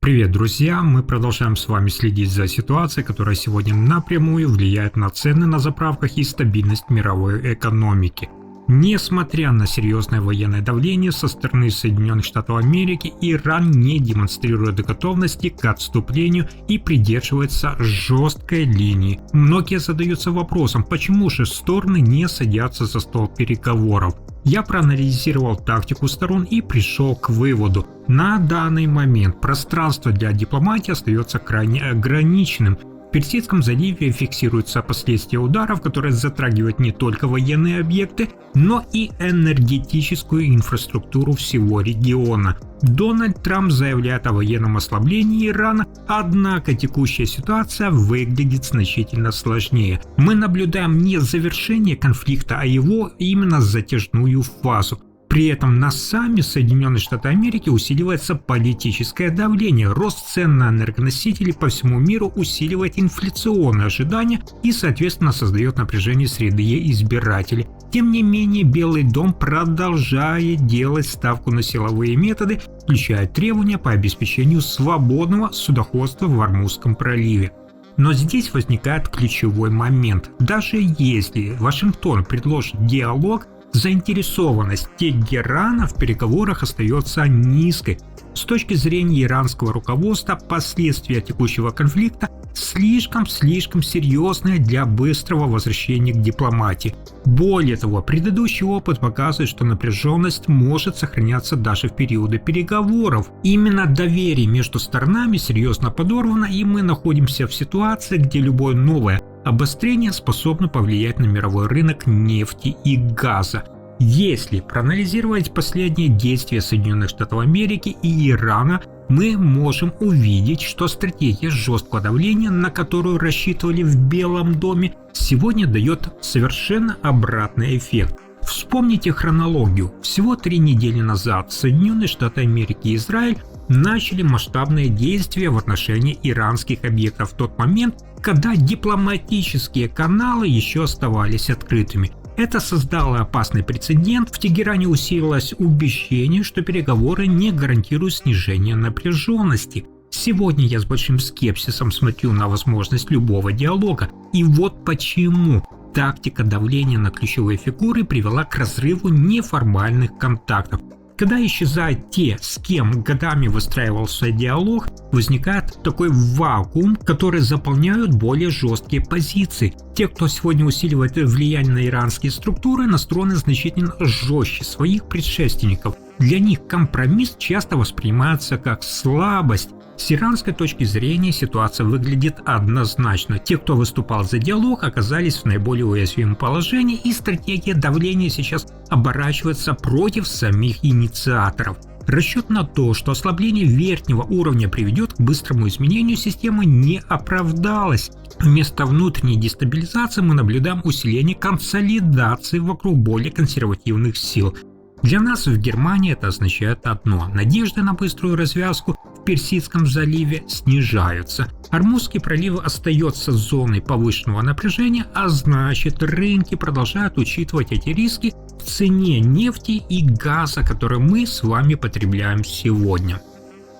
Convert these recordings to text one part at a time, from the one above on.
Привет, друзья! Мы продолжаем с вами следить за ситуацией, которая сегодня напрямую влияет на цены на заправках и стабильность мировой экономики. Несмотря на серьезное военное давление со стороны Соединенных Штатов Америки, Иран не демонстрирует готовности к отступлению и придерживается жесткой линии. Многие задаются вопросом, почему же стороны не садятся за стол переговоров. Я проанализировал тактику сторон и пришел к выводу. На данный момент пространство для дипломатии остается крайне ограниченным. В Персидском заливе фиксируются последствия ударов, которые затрагивают не только военные объекты, но и энергетическую инфраструктуру всего региона. Дональд Трамп заявляет о военном ослаблении Ирана, однако текущая ситуация выглядит значительно сложнее. Мы наблюдаем не завершение конфликта, а его именно затяжную фазу. При этом на сами Соединенные Штаты Америки усиливается политическое давление, рост цен на энергоносители по всему миру усиливает инфляционные ожидания и, соответственно, создает напряжение среди избирателей. Тем не менее, Белый дом продолжает делать ставку на силовые методы, включая требования по обеспечению свободного судоходства в Ормузском проливе. Но здесь возникает ключевой момент. Даже если Вашингтон предложит диалог, заинтересованность Тегерана в переговорах остается низкой. С точки зрения иранского руководства, последствия текущего конфликта слишком серьезные для быстрого возвращения к дипломатии. Более того, предыдущий опыт показывает, что напряженность может сохраняться даже в периоды переговоров. Именно доверие между сторонами серьезно подорвано, и мы находимся в ситуации, где любое новое обострение способно повлиять на мировой рынок нефти и газа. Если проанализировать последние действия Соединенных Штатов Америки и Ирана, мы можем увидеть, что стратегия жесткого давления, на которую рассчитывали в Белом доме, сегодня дает совершенно обратный эффект. Вспомните хронологию. Всего 3 недели назад Соединенные Штаты Америки и Израиль начали масштабные действия в отношении иранских объектов в тот момент, когда дипломатические каналы еще оставались открытыми. Это создало опасный прецедент, в Тегеране усилилось убеждение, что переговоры не гарантируют снижение напряженности. Сегодня я с большим скепсисом смотрю на возможность любого диалога, и вот почему. Тактика давления на ключевые фигуры привела к разрыву неформальных контактов. Когда исчезают те, с кем годами выстраивался диалог, возникает такой вакуум, который заполняют более жесткие позиции. Те, кто сегодня усиливает влияние на иранские структуры, настроены значительно жестче своих предшественников. Для них компромисс часто воспринимается как слабость. С иранской точки зрения ситуация выглядит однозначно. Те, кто выступал за диалог, оказались в наиболее уязвимом положении, и стратегия давления сейчас оборачивается против самих инициаторов. Расчет на то, что ослабление верхнего уровня приведет к быстрому изменению системы, не оправдалось. Вместо внутренней дестабилизации мы наблюдаем усиление консолидации вокруг более консервативных сил. Для нас в Германии это означает одно: надежды на быструю развязку в Персидском заливе снижаются. Ормузский пролив остается зоной повышенного напряжения, а значит, рынки продолжают учитывать эти риски в цене нефти и газа, которые мы с вами потребляем сегодня.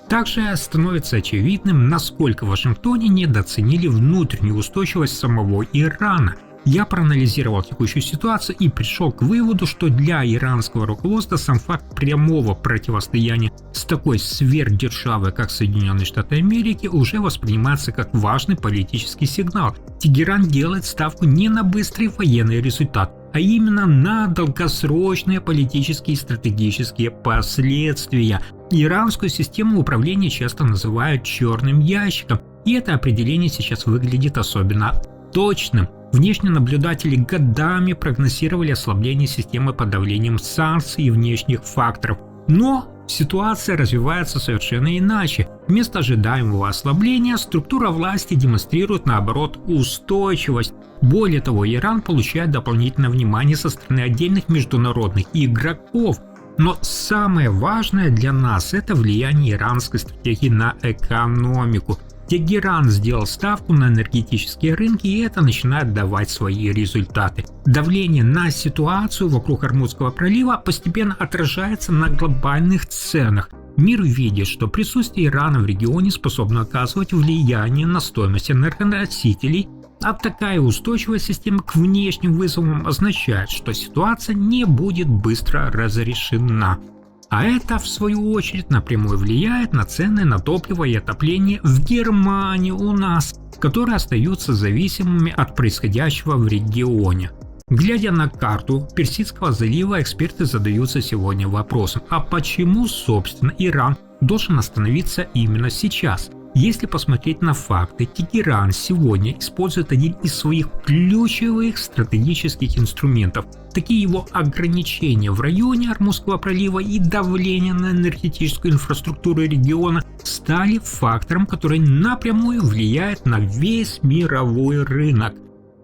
Также становится очевидным, насколько в Вашингтоне недооценили внутреннюю устойчивость самого Ирана. Я проанализировал текущую ситуацию и пришел к выводу, что для иранского руководства сам факт прямого противостояния с такой сверхдержавой, как Соединенные Штаты Америки, уже воспринимается как важный политический сигнал. Тегеран делает ставку не на быстрый военный результат, а именно на долгосрочные политические и стратегические последствия. Иранскую систему управления часто называют черным ящиком, и это определение сейчас выглядит особенно точным. Внешние наблюдатели годами прогнозировали ослабление системы под давлением санкций и внешних факторов. Но ситуация развивается совершенно иначе. Вместо ожидаемого ослабления структура власти демонстрирует, наоборот, устойчивость. Более того, Иран получает дополнительное внимание со стороны отдельных международных игроков. Но самое важное для нас — это влияние иранской стратегии на экономику. Тегеран сделал ставку на энергетические рынки, и это начинает давать свои результаты. Давление на ситуацию вокруг Ормузского пролива постепенно отражается на глобальных ценах. Мир видит, что присутствие Ирана в регионе способно оказывать влияние на стоимость энергоносителей, а такая устойчивая система к внешним вызовам означает, что ситуация не будет быстро разрешена. А это, в свою очередь, напрямую влияет на цены на топливо и отопление в Германии у нас, которые остаются зависимыми от происходящего в регионе. Глядя на карту Персидского залива, эксперты задаются сегодня вопросом, а почему, собственно, Иран должен остановиться именно сейчас? Если посмотреть на факты, Тегеран сегодня использует один из своих ключевых стратегических инструментов. Такие его ограничения в районе Ормузского пролива и давление на энергетическую инфраструктуру региона стали фактором, который напрямую влияет на весь мировой рынок.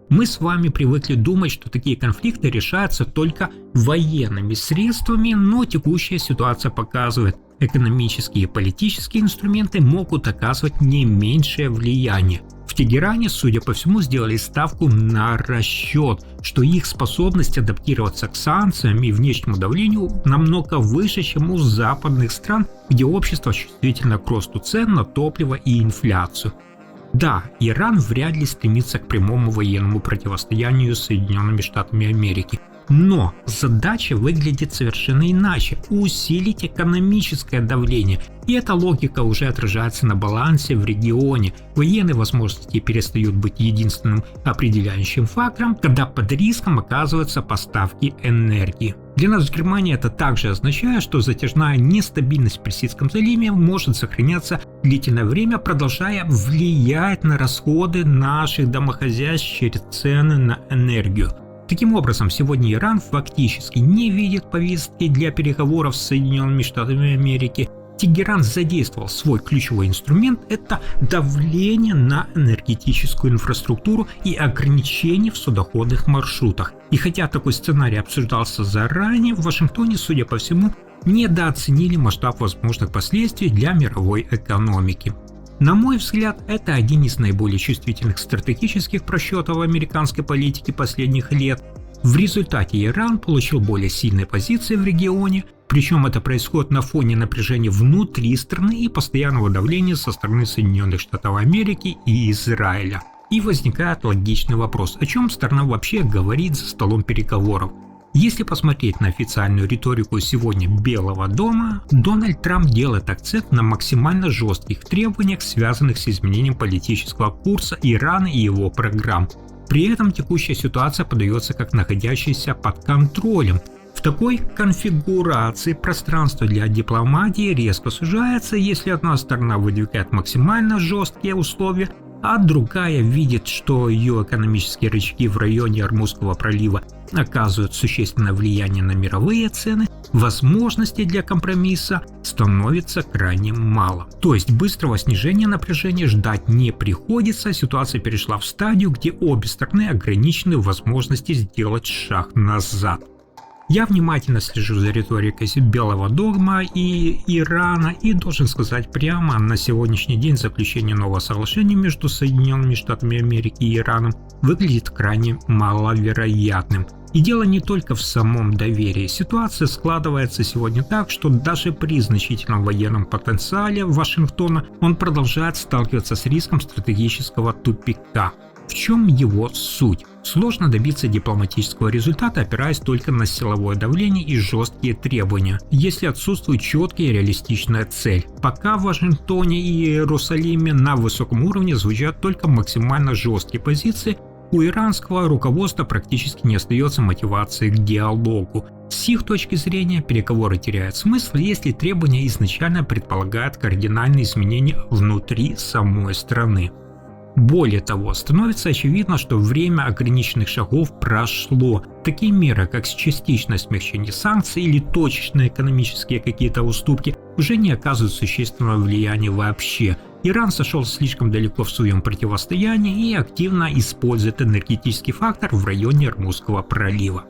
Мы с вами привыкли думать, что такие конфликты решаются только военными средствами, но текущая ситуация показывает, экономические и политические инструменты могут оказывать не меньшее влияние. В Тегеране, судя по всему, сделали ставку на расчет, что их способность адаптироваться к санкциям и внешнему давлению намного выше, чем у западных стран, где общество чувствительно к росту цен на топливо и инфляцию. Да, Иран вряд ли стремится к прямому военному противостоянию с Соединенными Штатами Америки. Но задача выглядит совершенно иначе – усилить экономическое давление. И эта логика уже отражается на балансе в регионе. Военные возможности перестают быть единственным определяющим фактором, когда под риском оказываются поставки энергии. Для нас в Германии это также означает, что затяжная нестабильность в Персидском заливе может сохраняться длительное время, продолжая влиять на расходы наших домохозяйств через цены на энергию. Таким образом, сегодня Иран фактически не видит повестки для переговоров с Соединенными Штатами Америки. Тегеран задействовал свой ключевой инструмент – это давление на энергетическую инфраструктуру и ограничения в судоходных маршрутах. И хотя такой сценарий обсуждался заранее, в Вашингтоне, судя по всему, недооценили масштаб возможных последствий для мировой экономики. На мой взгляд, это один из наиболее чувствительных стратегических просчетов американской политики последних лет. В результате Иран получил более сильные позиции в регионе, причем это происходит на фоне напряжения внутри страны и постоянного давления со стороны Соединенных Штатов Америки и Израиля. И возникает логичный вопрос, о чем сторона вообще говорит за столом переговоров. Если посмотреть на официальную риторику сегодня Белого дома, Дональд Трамп делает акцент на максимально жестких требованиях, связанных с изменением политического курса Ирана и его программ. При этом текущая ситуация подается как находящаяся под контролем. В такой конфигурации пространство для дипломатии резко сужается, если одна сторона выдвигает максимально жесткие условия, а другая видит, что ее экономические рычаги в районе Ормузского пролива оказывают существенное влияние на мировые цены, возможностей для компромисса становится крайне мало. То есть быстрого снижения напряжения ждать не приходится, ситуация перешла в стадию, где обе стороны ограничены в возможности сделать шаг назад. Я внимательно слежу за риторикой Белого дома и Ирана и должен сказать прямо, на сегодняшний день заключение нового соглашения между Соединенными Штатами Америки и Ираном выглядит крайне маловероятным. И дело не только в самом доверии. Ситуация складывается сегодня так, что даже при значительном военном потенциале Вашингтона он продолжает сталкиваться с риском стратегического тупика. В чем его суть? Сложно добиться дипломатического результата, опираясь только на силовое давление и жесткие требования, если отсутствует четкая и реалистичная цель. Пока в Вашингтоне и Иерусалиме на высоком уровне звучат только максимально жесткие позиции, у иранского руководства практически не остается мотивации к диалогу. С их точки зрения переговоры теряют смысл, если требования изначально предполагают кардинальные изменения внутри самой страны. Более того, становится очевидно, что время ограниченных шагов прошло. Такие меры, как частичное смягчение санкций или точечные экономические какие-то уступки, уже не оказывают существенного влияния вообще. Иран сошел слишком далеко в своем противостоянии и активно использует энергетический фактор в районе Ормузского пролива.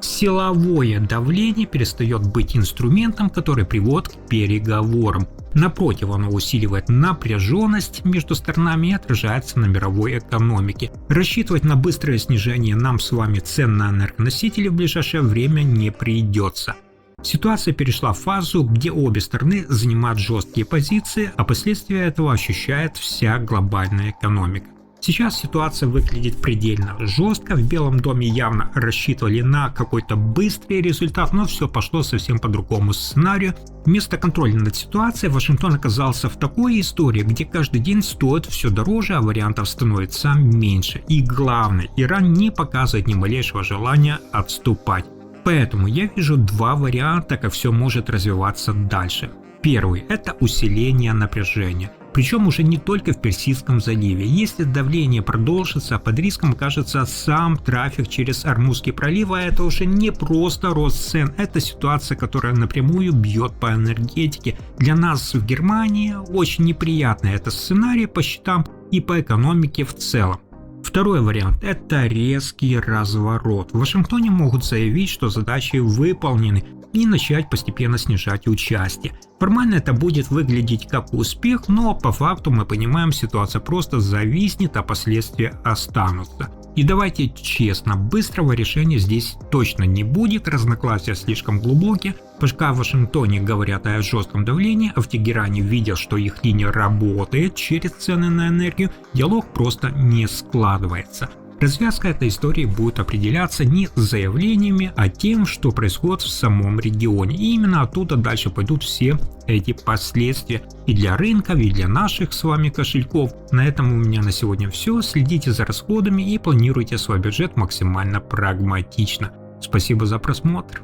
Силовое давление перестает быть инструментом, который приводит к переговорам. Напротив, оно усиливает напряженность между сторонами и отражается на мировой экономике. Рассчитывать на быстрое снижение нам с вами цен на энергоносители в ближайшее время не придется. Ситуация перешла в фазу, где обе стороны занимают жесткие позиции, а последствия этого ощущает вся глобальная экономика. Сейчас ситуация выглядит предельно жестко, в Белом доме явно рассчитывали на какой-то быстрый результат, но все пошло совсем по другому сценарию. Вместо контроля над ситуацией Вашингтон оказался в такой истории, где каждый день стоит все дороже, а вариантов становится меньше. И главное, Иран не показывает ни малейшего желания отступать. Поэтому я вижу два варианта, как все может развиваться дальше. Первый – это усиление напряжения. Причем уже не только в Персидском заливе. Если давление продолжится, под риском окажется сам трафик через Ормузский пролив, а это уже не просто рост цен, это ситуация, которая напрямую бьет по энергетике. Для нас в Германии очень неприятный это сценарий по счетам и по экономике в целом. Второй вариант – это резкий разворот. В Вашингтоне могут заявить, что задачи выполнены, и начать постепенно снижать участие. Формально это будет выглядеть как успех, но по факту мы понимаем, ситуация просто зависнет, а последствия останутся. И давайте честно, быстрого решения здесь точно не будет, разногласия слишком глубокие. Пока в Вашингтоне говорят о жестком давлении, а в Тегеране видят, что их линия работает через цены на энергию, диалог просто не складывается. Развязка этой истории будет определяться не заявлениями, а тем, что происходит в самом регионе. И именно оттуда дальше пойдут все эти последствия и для рынков, и для наших с вами кошельков. На этом у меня на сегодня все. Следите за расходами и планируйте свой бюджет максимально прагматично. Спасибо за просмотр.